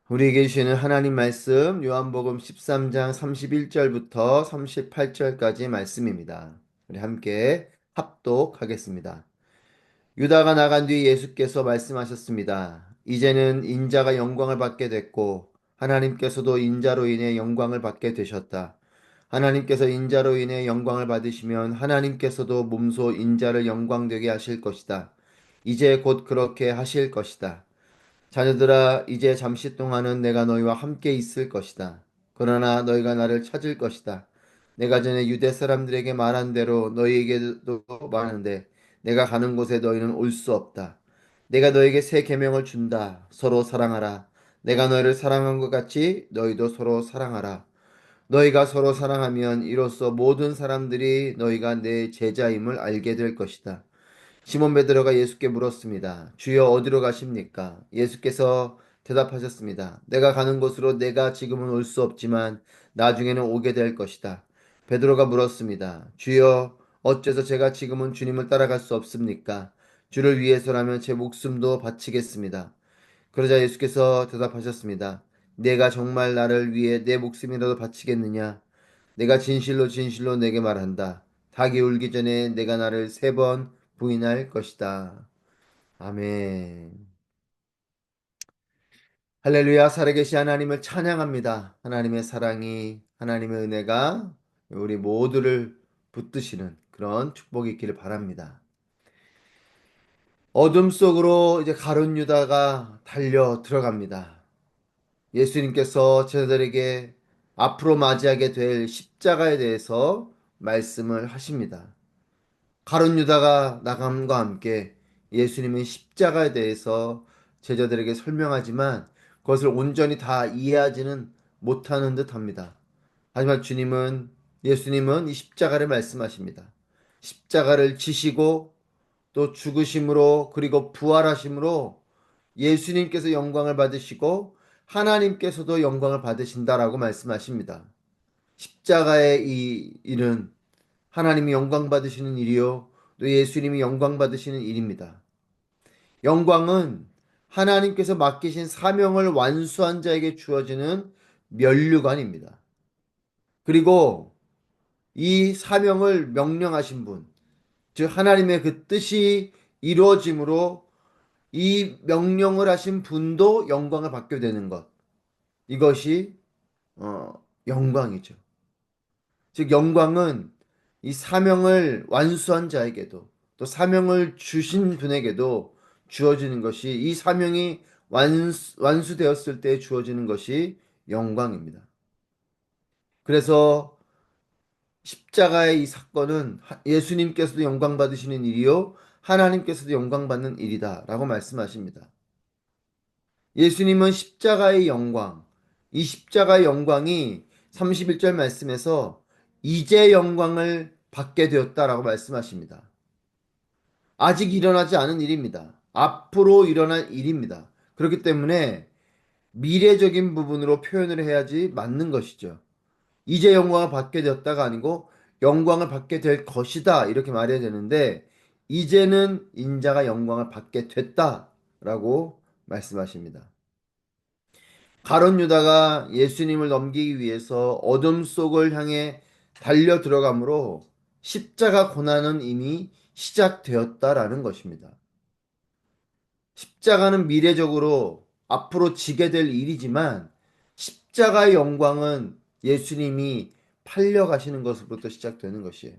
우리에게 주시는 하나님 말씀 요한복음 13장 31절부터 38절까지 말씀입니다. 우리 함께 합독하겠습니다. 유다가 나간 뒤 예수께서 말씀하셨습니다. 이제는 인자가 영광을 받게 됐고 하나님께서도 인자로 인해 영광을 받게 되셨다. 하나님께서 인자로 인해 영광을 받으시면 하나님께서도 몸소 인자를 영광되게 하실 것이다. 이제 곧 그렇게 하실 것이다. 자녀들아, 이제 잠시 동안은 내가 너희와 함께 있을 것이다. 그러나 너희가 나를 찾을 것이다. 내가 전에 유대 사람들에게 말한 대로 너희에게도 말하는데 내가 가는 곳에 너희는 올 수 없다. 내가 너희에게 새 계명을 준다. 서로 사랑하라. 내가 너희를 사랑한 것 같이 너희도 서로 사랑하라. 너희가 서로 사랑하면 이로써 모든 사람들이 너희가 내 제자임을 알게 될 것이다. 시몬 베드로가 예수께 물었습니다. 주여 어디로 가십니까? 예수께서 대답하셨습니다. 내가 가는 곳으로 내가 지금은 올 수 없지만 나중에는 오게 될 것이다. 베드로가 물었습니다. 주여 어째서 제가 지금은 주님을 따라갈 수 없습니까? 주를 위해서라면 제 목숨도 바치겠습니다. 그러자 예수께서 대답하셨습니다. 내가 정말 나를 위해 내 목숨이라도 바치겠느냐? 내가 진실로 진실로 내게 말한다. 닭이 울기 전에 내가 나를 3번 부인할 것이다. 아멘. 할렐루야. 살아계신 하나님을 찬양합니다. 하나님의 사랑이, 하나님의 은혜가 우리 모두를 붙드시는 그런 축복이 있기를 바랍니다. 어둠 속으로 이제 가룟 유다가 달려 들어갑니다. 예수님께서 저들에게 앞으로 맞이하게 될 십자가에 대해서 말씀을 하십니다. 가룟 유다가 나감과 함께 예수님의 십자가에 대해서 제자들에게 설명하지만 그것을 온전히 다 이해하지는 못하는 듯 합니다. 하지만 예수님은 이 십자가를 말씀하십니다. 십자가를 지시고 또 죽으심으로 그리고 부활하심으로 예수님께서 영광을 받으시고 하나님께서도 영광을 받으신다라고 말씀하십니다. 십자가의 이 일은 하나님이 영광 받으시는 일이요. 또 예수님이 영광 받으시는 일입니다. 영광은 하나님께서 맡기신 사명을 완수한 자에게 주어지는 면류관입니다. 그리고 이 사명을 명령하신 분, 즉 하나님의 그 뜻이 이루어짐으로 이 명령을 하신 분도 영광을 받게 되는 것. 이것이 영광이죠. 즉 영광은 이 사명을 완수한 자에게도 또 사명을 주신 분에게도 주어지는 것이 이 사명이 완수되었을 때 주어지는 것이 영광입니다. 그래서 십자가의 이 사건은 예수님께서도 영광 받으시는 일이요 하나님께서도 영광 받는 일이다라고 말씀하십니다. 예수님은 십자가의 영광, 이 십자가의 영광이 31절 말씀에서 이제 영광을 받게 되었다라고 말씀하십니다. 아직 일어나지 않은 일입니다. 앞으로 일어날 일입니다. 그렇기 때문에 미래적인 부분으로 표현을 해야지 맞는 것이죠. 이제 영광을 받게 되었다가 아니고 영광을 받게 될 것이다 이렇게 말해야 되는데 이제는 인자가 영광을 받게 됐다라고 말씀하십니다. 가룟 유다가 예수님을 넘기기 위해서 어둠 속을 향해 달려 들어가므로 십자가 고난은 이미 시작되었다라는 것입니다. 십자가는 미래적으로 앞으로 지게 될 일이지만 십자가의 영광은 예수님이 팔려가시는 것으로부터 시작되는 것이에요.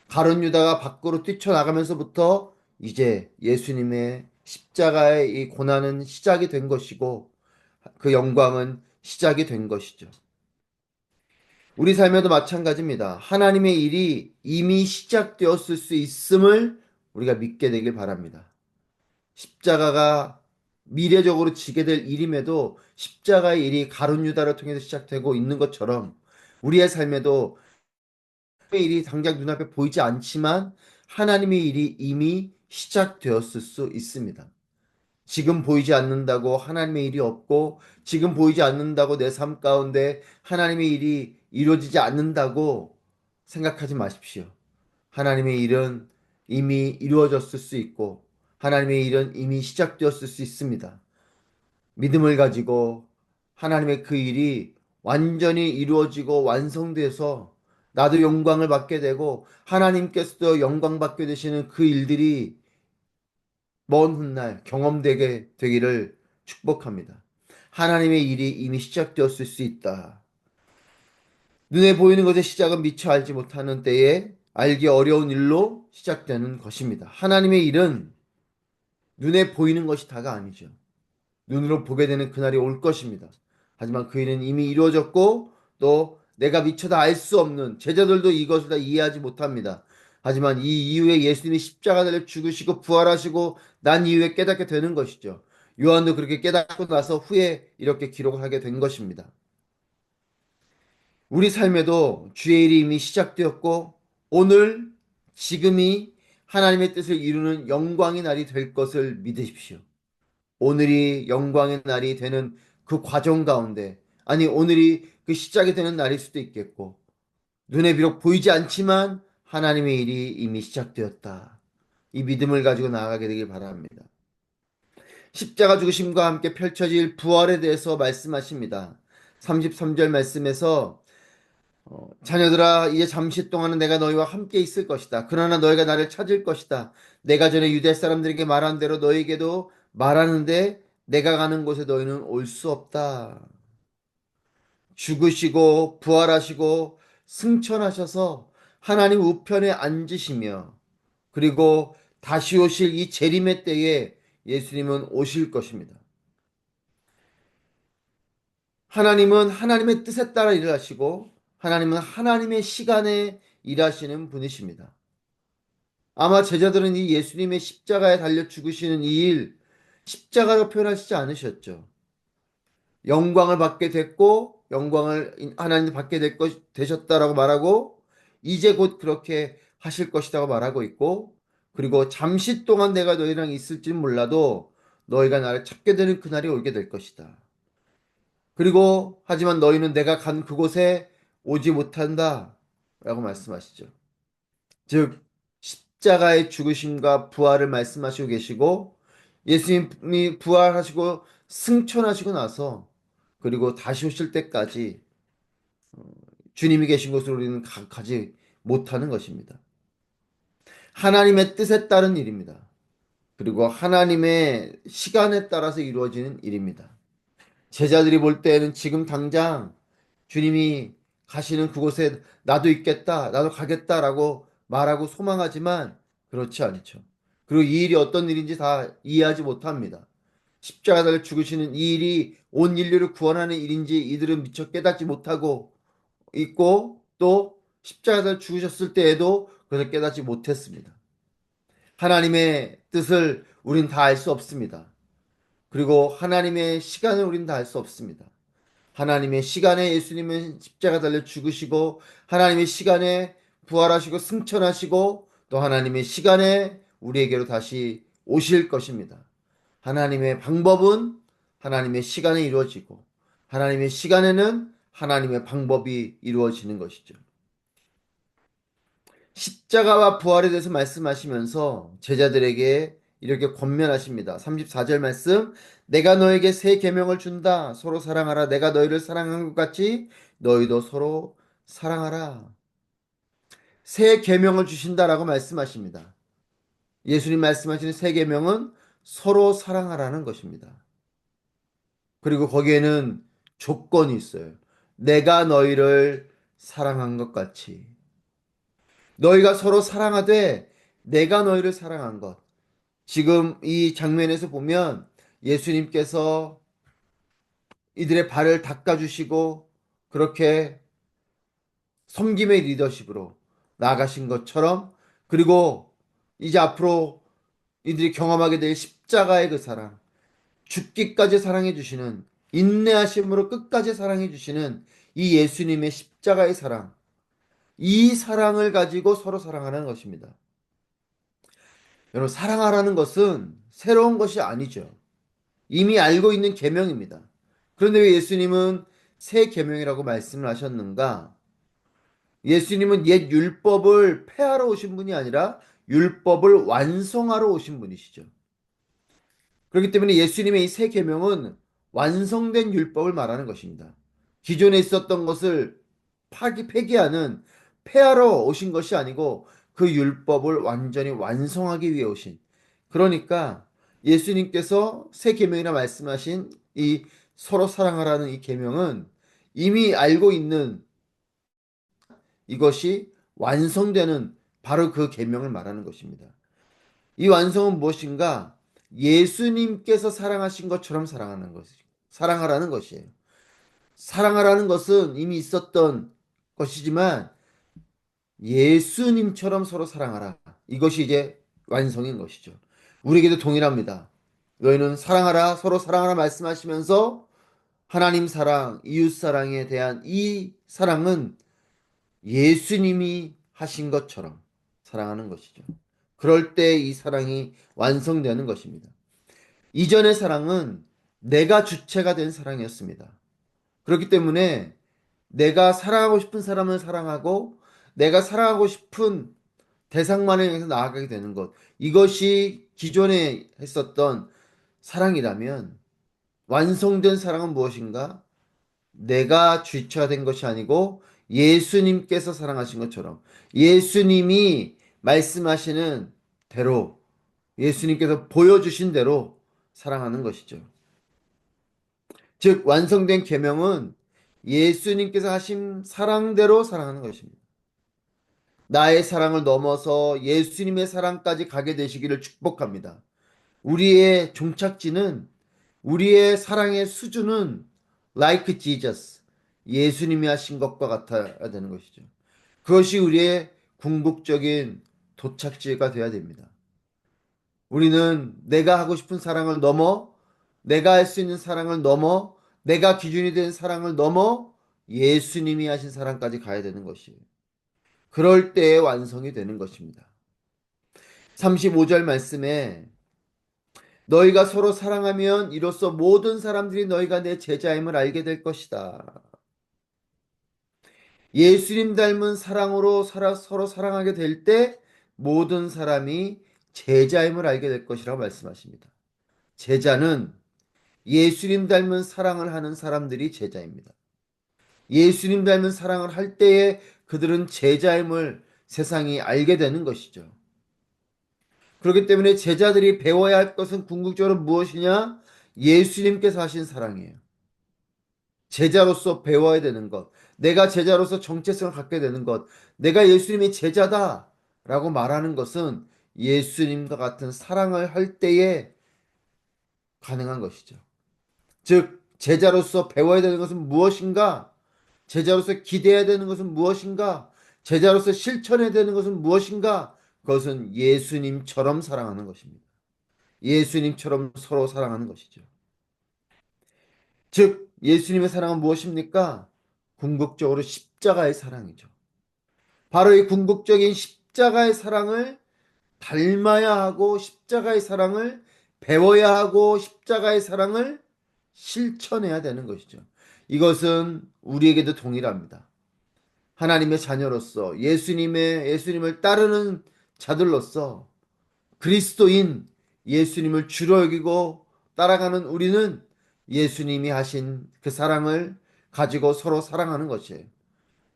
가룟 유다가 밖으로 뛰쳐나가면서부터 이제 예수님의 십자가의 이 고난은 시작이 된 것이고 그 영광은 시작이 된 것이죠. 우리 삶에도 마찬가지입니다. 하나님의 일이 이미 시작되었을 수 있음을 우리가 믿게 되길 바랍니다. 십자가가 미래적으로 지게 될 일임에도 십자가의 일이 가룟 유다를 통해서 시작되고 있는 것처럼 우리의 삶에도 하나님의 일이 당장 눈앞에 보이지 않지만 하나님의 일이 이미 시작되었을 수 있습니다. 지금 보이지 않는다고 하나님의 일이 없고 지금 보이지 않는다고 내 삶 가운데 하나님의 일이 이루어지지 않는다고 생각하지 마십시오. 하나님의 일은 이미 이루어졌을 수 있고 하나님의 일은 이미 시작되었을 수 있습니다. 믿음을 가지고 하나님의 그 일이 완전히 이루어지고 완성돼서 나도 영광을 받게 되고 하나님께서도 영광 받게 되시는 그 일들이 먼 훗날 경험되게 되기를 축복합니다. 하나님의 일이 이미 시작되었을 수 있다. 눈에 보이는 것의 시작은 미처 알지 못하는 때에 알기 어려운 일로 시작되는 것입니다. 하나님의 일은 눈에 보이는 것이 다가 아니죠. 눈으로 보게 되는 그날이 올 것입니다. 하지만 그 일은 이미 이루어졌고 또 내가 미처 다 알 수 없는 제자들도 이것을 다 이해하지 못합니다. 하지만 이 이후에 예수님이 십자가 달려 죽으시고 부활하시고 난 이후에 깨닫게 되는 것이죠. 요한도 그렇게 깨닫고 나서 후에 이렇게 기록을 하게 된 것입니다. 우리 삶에도 주의 일이 이미 시작되었고 오늘 지금이 하나님의 뜻을 이루는 영광의 날이 될 것을 믿으십시오. 오늘이 영광의 날이 되는 그 과정 가운데, 아니, 오늘이 그 시작이 되는 날일 수도 있겠고, 눈에 비록 보이지 않지만 하나님의 일이 이미 시작되었다. 이 믿음을 가지고 나아가게 되길 바랍니다. 십자가 죽으심과 함께 펼쳐질 부활에 대해서 말씀하십니다. 33절 말씀에서 자녀들아 이제 잠시 동안은 내가 너희와 함께 있을 것이다. 그러나 너희가 나를 찾을 것이다. 내가 전에 유대 사람들에게 말한 대로 너희에게도 말하는데 내가 가는 곳에 너희는 올 수 없다. 죽으시고 부활하시고 승천하셔서 하나님 우편에 앉으시며 그리고 다시 오실 이 재림의 때에 예수님은 오실 것입니다. 하나님은 하나님의 뜻에 따라 일하시고 하나님은 하나님의 시간에 일하시는 분이십니다. 아마 제자들은 이 예수님의 십자가에 달려 죽으시는 이 일, 십자가로 표현하시지 않으셨죠. 영광을 받게 됐고, 영광을 하나님 받게 되셨다라고 말하고, 이제 곧 그렇게 하실 것이라고 말하고 있고, 그리고 잠시 동안 내가 너희랑 있을지는 몰라도 너희가 나를 찾게 되는 그날이 오게 될 것이다. 그리고 하지만 너희는 내가 간 그곳에 오지 못한다. 라고 말씀하시죠. 즉, 십자가의 죽으심과 부활을 말씀하시고 계시고, 예수님이 부활하시고 승천하시고 나서, 그리고 다시 오실 때까지 주님이 계신 곳으로 우리는 가지 못하는 것입니다. 하나님의 뜻에 따른 일입니다. 그리고 하나님의 시간에 따라서 이루어지는 일입니다. 제자들이 볼 때에는 지금 당장 주님이 가시는 그곳에 나도 있겠다, 나도 가겠다라고 말하고 소망하지만 그렇지 않죠. 그리고 이 일이 어떤 일인지 다 이해하지 못합니다. 십자가를 죽으시는 이 일이 온 인류를 구원하는 일인지 이들은 미처 깨닫지 못하고 있고 또 십자가를 죽으셨을 때에도 그것을 깨닫지 못했습니다. 하나님의 뜻을 우린 다 알 수 없습니다. 그리고 하나님의 시간을 우린 다 알 수 없습니다. 하나님의 시간에 예수님은 십자가 달려 죽으시고 하나님의 시간에 부활하시고 승천하시고 또 하나님의 시간에 우리에게로 다시 오실 것입니다. 하나님의 방법은 하나님의 시간에 이루어지고 하나님의 시간에는 하나님의 방법이 이루어지는 것이죠. 십자가와 부활에 대해서 말씀하시면서 제자들에게 이렇게 권면하십니다. 34절 말씀, 내가 너에게 새 계명을 준다. 서로 사랑하라. 내가 너희를 사랑한 것 같이 너희도 서로 사랑하라. 새 계명을 주신다라고 말씀하십니다. 예수님 말씀하시는 새 계명은 서로 사랑하라는 것입니다. 그리고 거기에는 조건이 있어요. 내가 너희를 사랑한 것 같이. 너희가 서로 사랑하되 내가 너희를 사랑한 것. 지금 이 장면에서 보면 예수님께서 이들의 발을 닦아주시고 그렇게 섬김의 리더십으로 나아가신 것처럼 그리고 이제 앞으로 이들이 경험하게 될 십자가의 그 사랑, 죽기까지 사랑해 주시는 인내하심으로 끝까지 사랑해 주시는 이 예수님의 십자가의 사랑, 이 사랑을 가지고 서로 사랑하는 것입니다. 여러분, 사랑하라는 것은 새로운 것이 아니죠. 이미 알고 있는 계명입니다. 그런데 왜 예수님은 새 계명이라고 말씀을 하셨는가? 예수님은 옛 율법을 폐하러 오신 분이 아니라 율법을 완성하러 오신 분이시죠. 그렇기 때문에 예수님의 이 새 계명은 완성된 율법을 말하는 것입니다. 기존에 있었던 것을 폐기하는 폐하러 오신 것이 아니고 그 율법을 완전히 완성하기 위해 오신. 그러니까 예수님께서 새 계명이라 말씀하신 이 서로 사랑하라는 이 계명은 이미 알고 있는 이것이 완성되는 바로 그 계명을 말하는 것입니다. 이 완성은 무엇인가? 예수님께서 사랑하신 것처럼 사랑하라는 것이에요. 사랑하라는 것은 이미 있었던 것이지만 예수님처럼 서로 사랑하라. 이것이 이제 완성인 것이죠. 우리에게도 동일합니다. 너희는 사랑하라, 서로 사랑하라 말씀하시면서 하나님 사랑, 이웃 사랑에 대한 이 사랑은 예수님이 하신 것처럼 사랑하는 것이죠. 그럴 때 이 사랑이 완성되는 것입니다. 이전의 사랑은 내가 주체가 된 사랑이었습니다. 그렇기 때문에 내가 사랑하고 싶은 사람을 사랑하고 내가 사랑하고 싶은 대상만을 향해서 나아가게 되는 것. 이것이 기존에 했었던 사랑이라면 완성된 사랑은 무엇인가? 내가 주체가 된 것이 아니고 예수님께서 사랑하신 것처럼 예수님이 말씀하시는 대로 예수님께서 보여주신 대로 사랑하는 것이죠. 즉 완성된 계명은 예수님께서 하신 사랑대로 사랑하는 것입니다. 나의 사랑을 넘어서 예수님의 사랑까지 가게 되시기를 축복합니다. 우리의 종착지는 우리의 사랑의 수준은 like Jesus, 예수님이 하신 것과 같아야 되는 것이죠. 그것이 우리의 궁극적인 도착지가 되어야 됩니다. 우리는 내가 하고 싶은 사랑을 넘어, 내가 할 수 있는 사랑을 넘어, 내가 기준이 된 사랑을 넘어 예수님이 하신 사랑까지 가야 되는 것이에요. 그럴 때에 완성이 되는 것입니다. 35절 말씀에 너희가 서로 사랑하면 이로써 모든 사람들이 너희가 내 제자임을 알게 될 것이다. 예수님 닮은 사랑으로 서로 사랑하게 될 때 모든 사람이 제자임을 알게 될 것이라고 말씀하십니다. 제자는 예수님 닮은 사랑을 하는 사람들이 제자입니다. 예수님 닮은 사랑을 할 때에 그들은 제자임을 세상이 알게 되는 것이죠. 그렇기 때문에 제자들이 배워야 할 것은 궁극적으로 무엇이냐? 예수님께서 하신 사랑이에요. 제자로서 배워야 되는 것. 내가 제자로서 정체성을 갖게 되는 것. 내가 예수님의 제자다 라고 말하는 것은 예수님과 같은 사랑을 할 때에 가능한 것이죠. 즉, 제자로서 배워야 되는 것은 무엇인가? 제자로서 기대해야 되는 것은 무엇인가? 제자로서 실천해야 되는 것은 무엇인가? 그것은 예수님처럼 사랑하는 것입니다. 예수님처럼 서로 사랑하는 것이죠. 즉, 예수님의 사랑은 무엇입니까? 궁극적으로 십자가의 사랑이죠. 바로 이 궁극적인 십자가의 사랑을 닮아야 하고, 십자가의 사랑을 배워야 하고, 십자가의 사랑을 실천해야 되는 것이죠. 이것은 우리에게도 동일합니다. 하나님의 자녀로서 예수님을 따르는 자들로서 그리스도인 예수님을 주로 여기고 따라가는 우리는 예수님이 하신 그 사랑을 가지고 서로 사랑하는 것이에요.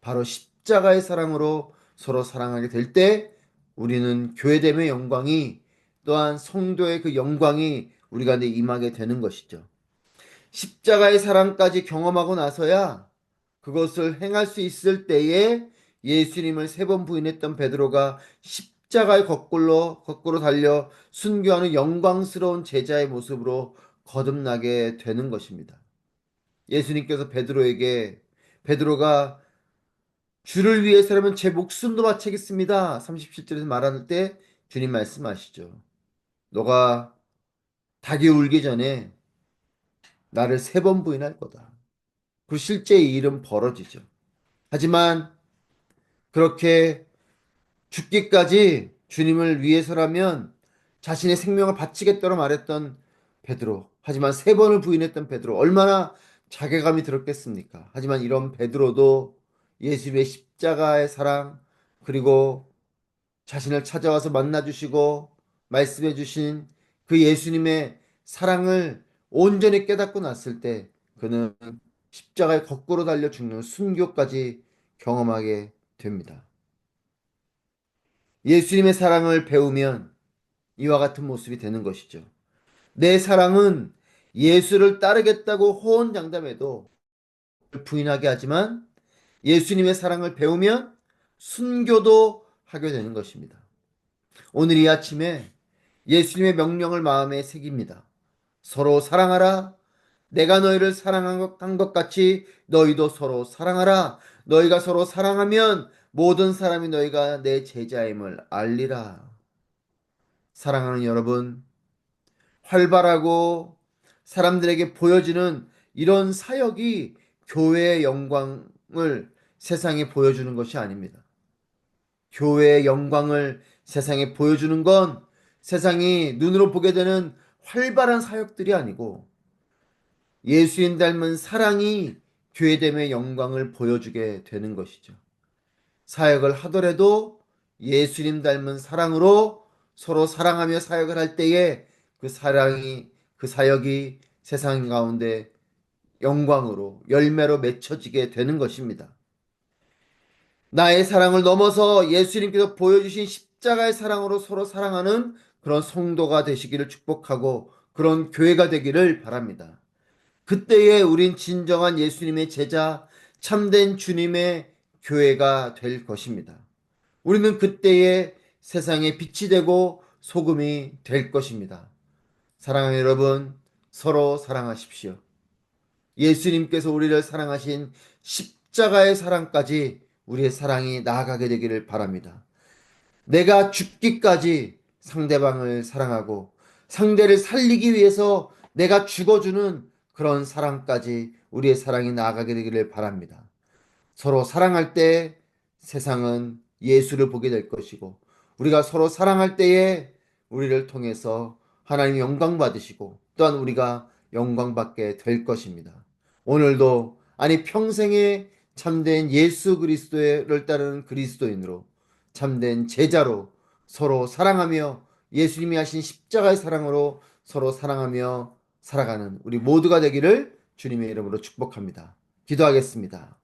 바로 십자가의 사랑으로 서로 사랑하게 될 때 우리는 교회됨의 영광이 또한 성도의 그 영광이 우리 가운데 임하게 되는 것이죠. 십자가의 사랑까지 경험하고 나서야 그것을 행할 수 있을 때에 예수님을 3번 부인했던 베드로가 십자가의 거꾸로 달려 순교하는 영광스러운 제자의 모습으로 거듭나게 되는 것입니다. 예수님께서 베드로가 주를 위해서라면 제 목숨도 바치겠습니다. 37절에서 말할 때 주님 말씀하시죠. 너가 닭이 울기 전에 나를 3번 부인할 거다. 그 실제 이 일은 벌어지죠. 하지만 그렇게 죽기까지 주님을 위해서라면 자신의 생명을 바치겠다고 말했던 베드로. 하지만 3번을 부인했던 베드로. 얼마나 자괴감이 들었겠습니까? 하지만 이런 베드로도 예수님의 십자가의 사랑, 그리고 자신을 찾아와서 만나주시고 말씀해 주신 그 예수님의 사랑을 온전히 깨닫고 났을 때 그는 십자가에 거꾸로 달려 죽는 순교까지 경험하게 됩니다. 예수님의 사랑을 배우면 이와 같은 모습이 되는 것이죠. 내 사랑은 예수를 따르겠다고 호언장담해도 부인하게 하지만 예수님의 사랑을 배우면 순교도 하게 되는 것입니다. 오늘 이 아침에 예수님의 명령을 마음에 새깁니다. 서로 사랑하라. 내가 너희를 사랑한 것 같이 너희도 서로 사랑하라. 너희가 서로 사랑하면 모든 사람이 너희가 내 제자임을 알리라. 사랑하는 여러분, 활발하고 사람들에게 보여지는 이런 사역이 교회의 영광을 세상에 보여주는 것이 아닙니다. 교회의 영광을 세상에 보여주는 건 세상이 눈으로 보게 되는 활발한 사역들이 아니고 예수님 닮은 사랑이 교회됨의 영광을 보여주게 되는 것이죠. 사역을 하더라도 예수님 닮은 사랑으로 서로 사랑하며 사역을 할 때에 그 사역이 세상 가운데 영광으로, 열매로 맺혀지게 되는 것입니다. 나의 사랑을 넘어서 예수님께서 보여주신 십자가의 사랑으로 서로 사랑하는 그런 성도가 되시기를 축복하고 그런 교회가 되기를 바랍니다. 그때에 우린 진정한 예수님의 제자, 참된 주님의 교회가 될 것입니다. 우리는 그때에 세상에 빛이 되고 소금이 될 것입니다. 사랑하는 여러분, 서로 사랑하십시오. 예수님께서 우리를 사랑하신 십자가의 사랑까지 우리의 사랑이 나아가게 되기를 바랍니다. 내가 죽기까지 상대방을 사랑하고 상대를 살리기 위해서 내가 죽어주는 그런 사랑까지 우리의 사랑이 나아가게 되기를 바랍니다. 서로 사랑할 때 세상은 예수를 보게 될 것이고 우리가 서로 사랑할 때에 우리를 통해서 하나님 영광 받으시고 또한 우리가 영광 받게 될 것입니다. 오늘도 아니 평생에 참된 예수 그리스도를 따르는 그리스도인으로 참된 제자로 서로 사랑하며 예수님이 하신 십자가의 사랑으로 서로 사랑하며 살아가는 우리 모두가 되기를 주님의 이름으로 축복합니다. 기도하겠습니다.